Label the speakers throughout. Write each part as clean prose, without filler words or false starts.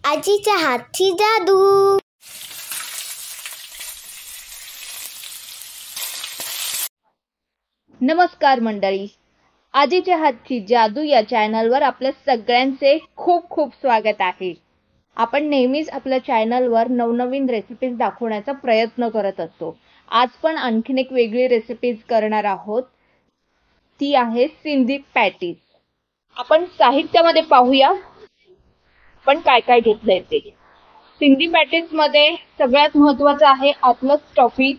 Speaker 1: आजीच्या हातची जादू.
Speaker 2: नमस्कार मंडळी, आजीच्या हातची जादू या चॅनलवर आपल्या सगळ्यांचे खूप खूप स्वागत आहे. आपण नेहमीच आपल्या चॅनलवर नवनवीन रेसिपीज दाखवण्याचा प्रयत्न करत असतो. आज पण आणखीन एक वेगळी रेसिपीज करणार आहोत, ती आहे सिंधी पॅटीस. आपण साहित्यामध्ये पाहूया पण काय काय घेतलंय ते. सिंधी पॅटीस मध्ये सगळ्यात महत्त्वाचं आहे आतलं स्टफिंग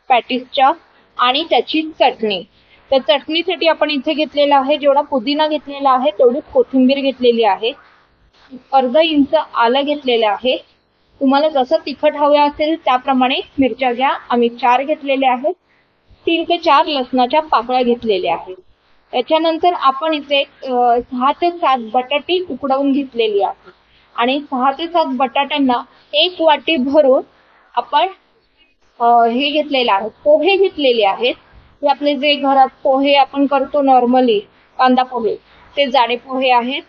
Speaker 2: पॅटीसच्या आणि त्याची चटणी. त्या चटणीसाठी आपण इथे घेतलेला आहे जेवढा पुदिना घेतलेला आहे तेवढीच कोथिंबीर घेतलेली आहे. अर्धा इंच आलं घेतलेलं आहे. तुम्हाला जसं तिखट हवं असेल त्याप्रमाणे मिरच्या घ्या. आम्ही 4 घेतलेल्या आहेत. 3 ते 4 लसणाच्या पाकळ्या घेतलेल्या आहेत. त्याच्यानंतर आपण इथे 6 ते 7 बटाटी उकडवून घेतलेली आहे आणि 6 ते 7 बटाट्यांना 1 वाटी भरून आपण हे घेतलेलं आहे, पोहे घेतलेले आहेत. हे आपले जे घरात पोहे आपण करतो नॉर्मली, कांदा पोहे, ते जाडे पोहे आहेत.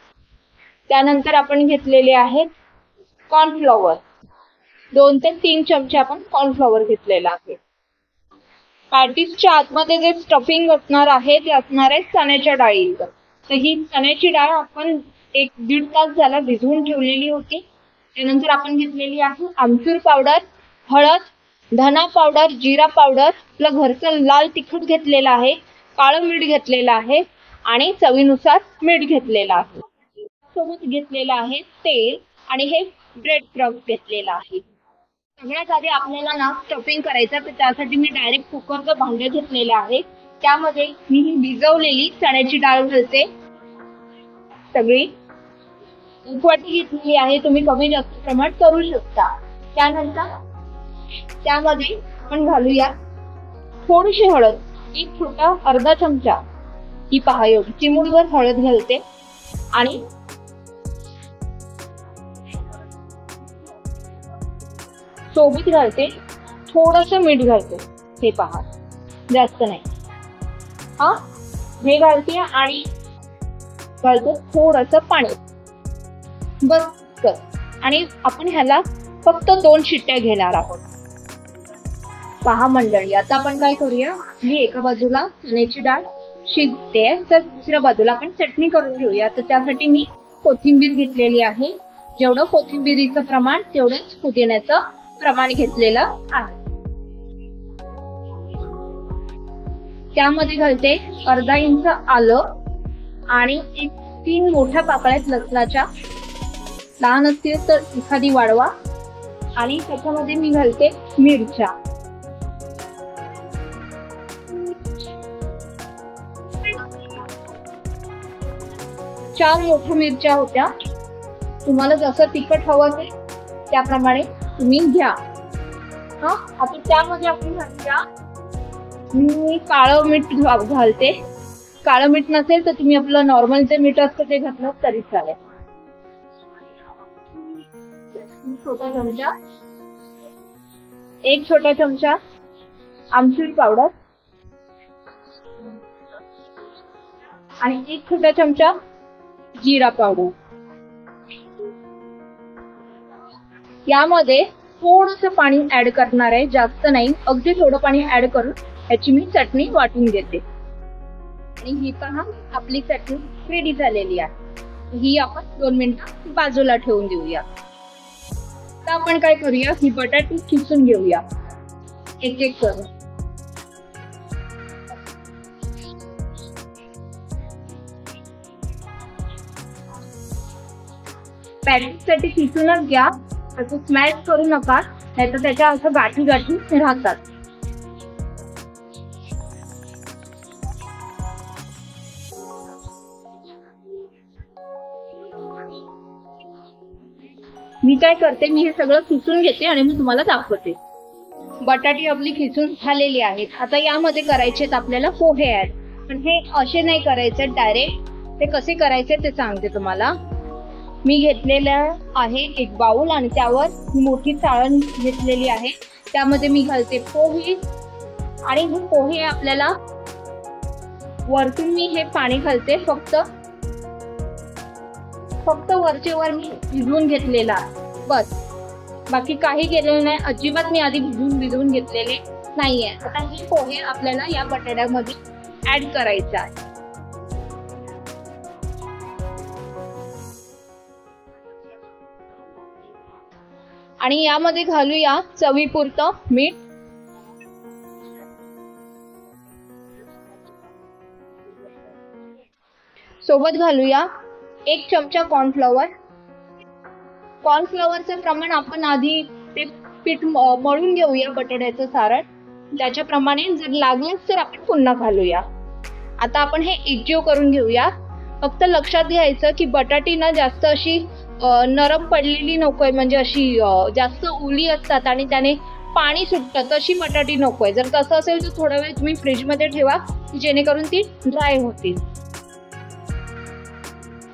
Speaker 2: त्यानंतर आपण घेतलेले आहेत कॉर्नफ्लॉवर, 2 ते 3 चमचे आपण कॉर्नफ्लॉवर घेतलेला आहे. पॅटीसच्या आतमध्ये जे स्टफिंग असणार आहे ते असणार आहे चण्याच्या डाळीचं. तर ही चण्याची डाळ आपण 1-1.5 तास झाला भिजवून ठेवलेली होती. त्यानंतर आपण घेतलेली आहे आमचूर पावडर, हळद, धना पावडर, जिरा पावडर, आपलं घरचं लाल तिखट घेतलेलं आहे, काळं मीठ घेतलेलं आहे आणि चवीनुसार मीठ घेतलेलं आहे. सोबत घेतलेलं आहे तेल आणि हे ब्रेड क्रम्स घेतलेलं आहे. सगळ्यात आधी आपल्याला ना स्टफिंग करायचं, तर त्यासाठी मी डायरेक्ट कुकरचं भांडं घेतलेलं आहे. त्यामध्ये मी ही भिजवलेली चण्याची डाळ घालते. सगळी 1 वाटी घेतलेली आहे. तुम्ही कमी जास्त प्रमाणात करू शकता. त्यानंतर त्यामध्ये आपण घालूया थोडीशी हळद, 1 छोटा अर्धा चमचा, ही पहा एवढी चिमूटभर हळद घालते आणि सोबत घालते थोडंसं मीठ घालते. हे पहा, जास्त नाही. हे घालते आणि घालतो थोडंसं पाणी, बस. आणि आपण ह्याला फक्त 2 शिट्ट्या घेणार आहोत. पहा मंडळी, आता आपण काय करूया, मी एका बाजूला चण्याची डाळ शिजते तर दुसऱ्या बाजूला आपण चटणी करून घेऊया. तर त्यासाठी मी कोथिंबीर घेतलेली आहे. जेवढं कोथिंबीरीचं प्रमाण तेवढंच पुदिन्याचं प्रमाण घेतलेलं आहे. त्यामध्ये घालते अर्धा इंच आलं आणि 3 मोठ्या पाकळ्यात लसणाच्या, लहान असतील तर एखादी वाढवा. आणि त्याच्यामध्ये मी घालते मिरच्या, 4 मोठ्या मिरच्या होत्या. तुम्हाला जसं तिखट हवं असेल त्याप्रमाणे तुम्ही घ्या. आता त्यामध्ये आपण घालूया, मी काळं मीठ घालते. काळं मीठ नसेल तर तुम्ही आपलं नॉर्मल जे मीठ असतं ते घातलं तरी चालेल. छोटा चमचा, 1 छोटा चमचा आमचूर पावडर आणि 1 छोटा चमचा जिरा पावडर. यामध्ये थोडंसं पाणी ऍड करणार आहे, जास्त नाही, अगदी थोडं पाणी ऍड करून याची मी चटणी वाटून घेते. आणि ही पहा आपली चटणी रेडी झालेली आहे. ही आपण 2 मिनिटं बाजूला ठेवून देऊया. आता आपण काय करूया, ही बटाटी खिसून घेऊया एक एक करून. पॅटीससाठी खिसूनच घ्या, असं स्मॅश करू नका, नाहीतर त्याच्या असं गाठी गाठी राहतात. मी काय करते, मी हे सगळं खिसून घेते आणि मी तुम्हाला दाखवते. बटाटी आपली खिसून झालेली आहेत. आता यामध्ये करायचे आपल्याला पोहे ऍड, पण हे असे नाही करायचे डायरेक्ट. ते कसे करायचे ते सांगते तुम्हाला. मी घेतलेलं आहे 1 बाउल आणि त्यावर मोठी चाळण घेतलेली आहे. त्यामध्ये मी घालते पोहे आणि हे पोहे आपल्याला वरतून मी हे पाणी घालते फक्त फक्त वरचे वर मी भिजवून घेतलेला बस, बाकी काही केलेलं नाही. अजिबात मी आधी भिजवून घेतलेले नाहीये. आता हे पोहे आपल्याला या बटाट्यामध्ये ऍड करायचे आहे. आणि यामध्ये घालूया चवीपुरतं मीठ, सोबत घालूया 1 चमचा कॉर्नफ्लॉवर. कॉर्नफ्लॉवरचं प्रमाण आपण आधी ते पीठ मळून घेऊया बटाट्याचं सारण, त्याच्याप्रमाणे जर लागलंच तर आपण पुन्हा घालूया. आता आपण हे एकजीव करून घेऊया. फक्त लक्षात घ्यायचं की बटाटी ना जास्त अशी नरम पडलेली नकोय, म्हणजे अशी जास्त ओली असतात आणि त्याने पाणी सुटतं तशी बटाटी नकोय. जर तसं असेल तर थोडा वेळ तुम्ही फ्रीजमध्ये ठेवा जेणेकरून ती ड्राय होतील.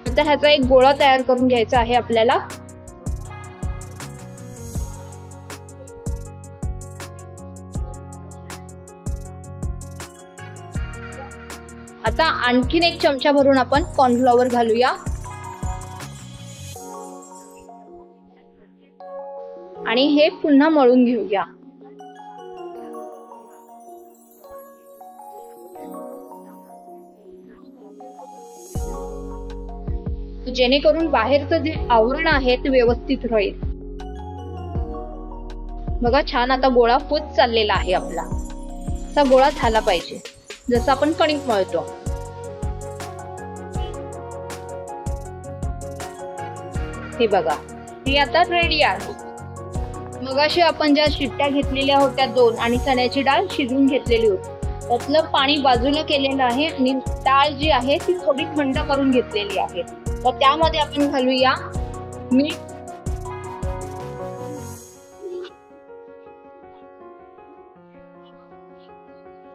Speaker 2: आता ह्याचा एक गोळा तयार करून घ्यायचा आहे आपल्याला. आता आणखीन 1 चमचा भरून आपण कॉर्नफ्लॉवर घालूया आणि हे पुन्हा मळून घेऊया. जेणेकरून बाहेरचं जे आवरण आहे ते व्यवस्थित राहील. बघा छान आता गोळा होत चाललेला आहे आपला. असा गोळा झाला पाहिजे जसं आपण कणिक मळतो. हे बघा हे आता रेडी आहे. मगाशी आपण ज्या शिट्ट्या घेतलेल्या होत्या 2 आणि चण्याची डाळ शिजवून घेतलेली होती, त्यातलं पाणी बाजूला केलेलं आहे आणि डाळ जी आहे ती थोडी थंड करून घेतलेली आहे. तर त्यामध्ये आपण घालूया मीठ,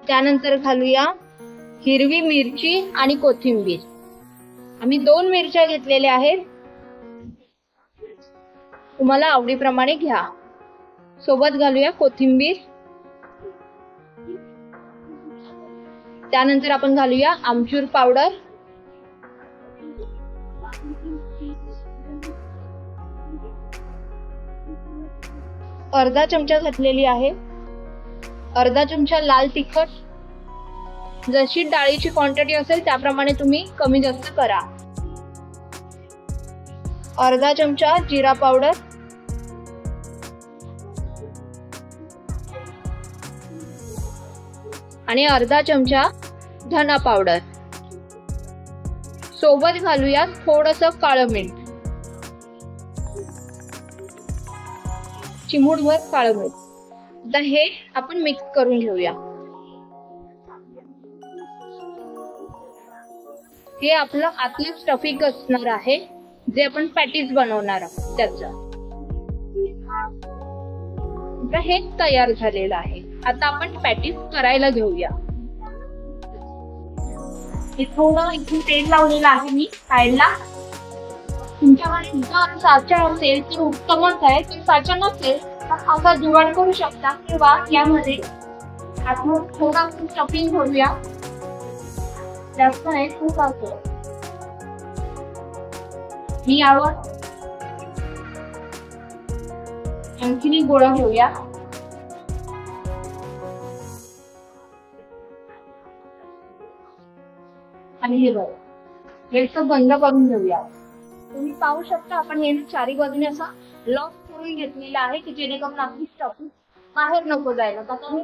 Speaker 2: त्यानंतर घालूया हिरवी मिरची आणि कोथिंबीर. आम्ही 2 मिरच्या घेतलेल्या आहेत, तुम्हाला आवडीप्रमाणे घ्या. सोबत घालूया कोथिंबीर. त्यानंतर आपण घालूया आमचूर पावडर, अर्धा चमचा घातलेली आहे. अर्धा चमचा लाल तिखट. जशी डाळीची क्वांटिटी असेल त्याप्रमाणे तुम्ही कमी जास्त करा. अर्धा चमचा जिरा पावडर, आणि अर्धा चमचा धना पावडर. सोबत घालूया थोडंसं काळं मीठ, चिमूटभर काळं मीठ. आता हे आपण मिक्स करून घेऊया. हे आपलं आतलं स्टफिंग असणार आहे जे आपण पॅटीज बनवणार आहोत त्याचं. हे तयार झालेलं आहे. आता आपण पॅटीज करायला घेऊया. हे थोडं इथे तेल लावलेलं आहे मी साईडला. तुमच्याकडे जर साचा असेल तर उत्तमच आहे. जर साचा नसेल तर असा जुगाड करू शकता, किंवा यामध्ये आपण थोडा स्टफिंग भरूया. जास्त नाही, खूप असं मी यावर आणखीन गोळा घेऊया. आणि हे बघा गॅस बंद करून घेऊया. तुम्ही पाहू शकता आपण हे चारी बाजूने असा लॉक करून घेतलेला आहे की जेणेकरून आपली स्टफिंग बाहेर नको जायला. आता मी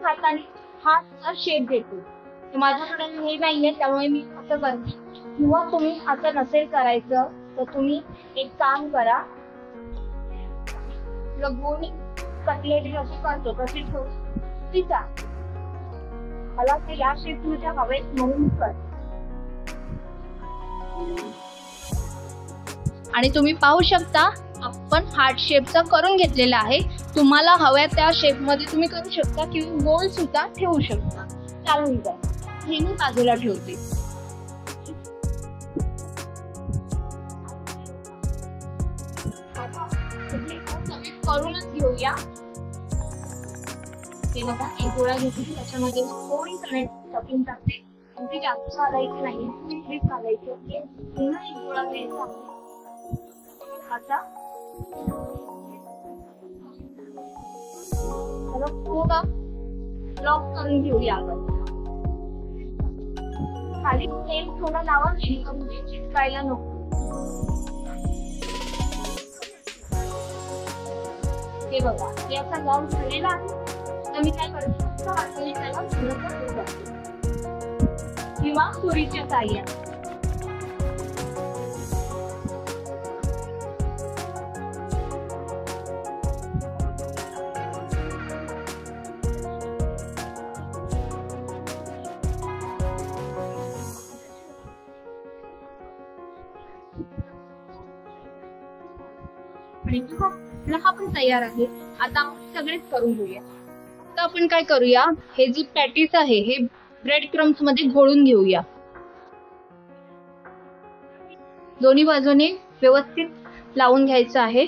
Speaker 2: हाताने हा शेप देतो. माझ्याकडे हे नाहीये त्यामुळे मी असं करते. किंवा तुम्ही असं नसेल करायचं तर तुम्ही एक काम करा, गोणी कटलेट जशी करतो तशी तिचा मला ते या शेप मध्ये हवेत म्हणून कर. आणि तुम्ही पाहू शकता आपण हार्ट शेपचा करून घेतलेला आहे. तुम्हाला हव्या त्या शेप मध्ये तुम्ही करू शकता किंवा गोल सुद्धा ठेवू शकता. चालून जाईल. हे मी बाजूला ठेवते. करूनच घेऊया. हे बघा एक गोळा घेतली, त्याच्यामध्ये थोडी स्टफिंग टाकते. जास्त घालायची नाही, घालायची. पुन्हा एक गोळा घ्यायचा. आता पूर्ण लॉक करून घेऊया आपण. खाली तेल थोडं लावा म्हणजे चिटकायला नको. हे बघा, हे आता लॉक झालेला आहे. तर मी काय करू शकतो, हाताने त्याला थोडंसं किंवा सुरीच्या साहाय्याने. हा पण तयार आहे. आता आपण सगळेच करून घेऊया. आता आपण काय करूया, हे जी पॅटीस आहे हे ब्रेड क्रम्स मध्ये घोळून घेऊया. दोन्ही बाजूने व्यवस्थित लावून घ्यायचं आहे.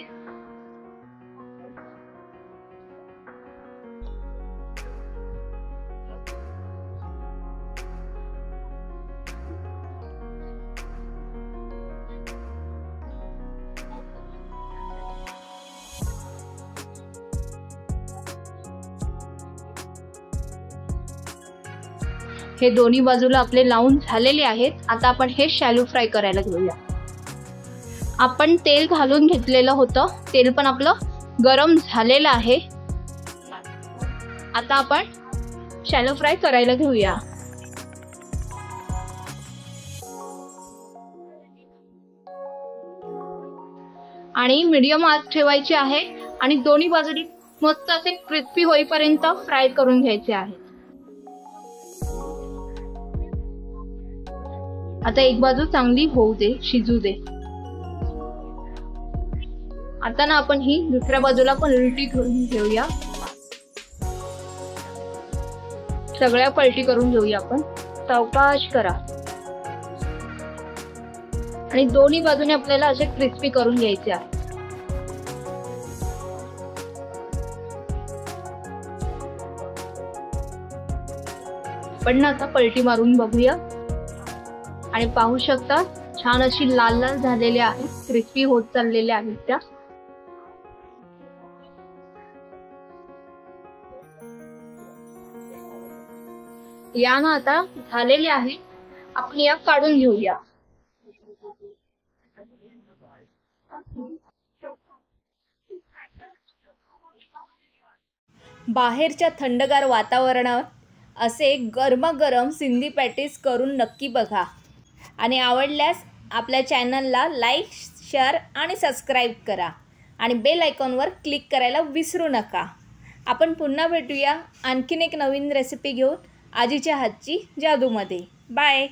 Speaker 2: हे दोन्ही बाजूला आपले लावून झालेले आहेत. आता आपण हे शॅलो फ्राय करायला घेऊया. आपण तेल घालून घेतलेलं होतं, तेल पण आपलं गरम झालेलं आहे. आता आपण शॅलो फ्राय करायला घेऊया. आणि मीडियम आच ठेवायची आहे आणि दोन्ही बाजूनी मस्त असे क्रिस्पी होईपर्यंत फ्राय करून घ्यायचे आहे. आता एक बाजू चांगली होऊ दे, शिजू दे. आता ना आपण ही दुसऱ्या बाजूला पण उलटी करून घेऊया. सगळ्या पलटी करून घेऊया आपण. सावकाश करा आणि दोन्ही बाजूने आपल्याला असे क्रिस्पी करून घ्यायचे आहे. पण ना आता पलटी मारून बघूया आणि पाहू शकता छान अशी लाल लाल झालेल्या आहेत, क्रिस्पी होत चाललेल्या आहेत त्या. या ना आता झालेल्या आहेत. आपण या काढून घेऊया. बाहेरच्या थंडगार वातावरणात असे गरमागरम सिंधी पॅटीस करून नक्की बघा. आणि आवडल्यास आपल्या चॅनलला लाईक, शेअर आणि सबस्क्राईब करा. आणि बेल आयकॉनवर क्लिक करायला विसरू नका. आपण पुन्हा भेटूया आणखीन एक नवीन रेसिपी घेऊन आजीच्या हातची जादूमध्ये. बाय.